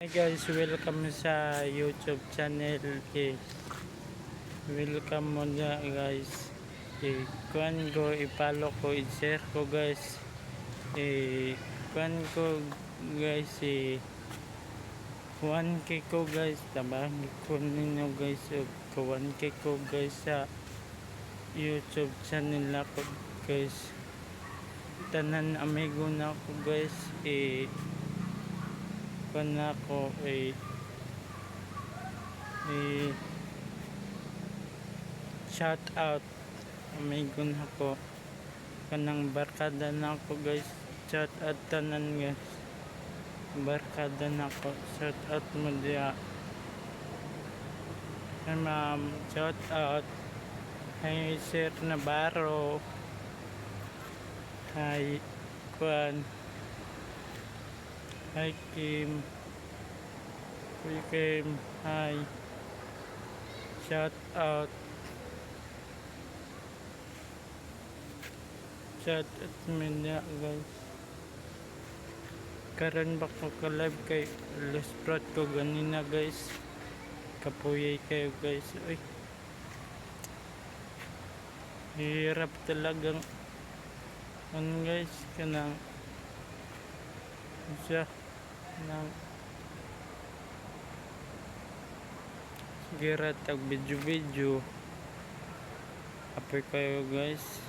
Hi guys, welcome sa YouTube channel guys. Welcome mo na guys. Kuan ko, i-follow ko, i-share ko guys. Kuan ko guys, 1k ko guys. Tabang ko ninyo guys. 1k ko guys sa YouTube channel ako guys. Tanan amigo na ako guys. Kuan ako shout out amigo na ako kanang barkada na ako guys. Shout out tanan guys, barkada na ako. Shout out mo diya ma'am. Shout out hay Sir Navarro, hay Kuan, hi Kim, hi. Shout out media guys. Karon ba ko ka-live kay Lesprat ko ganina guys. Kapuyay kayo guys. Uy, hirap talagang guys kanang siya nang gira tag video apoy kayo guys.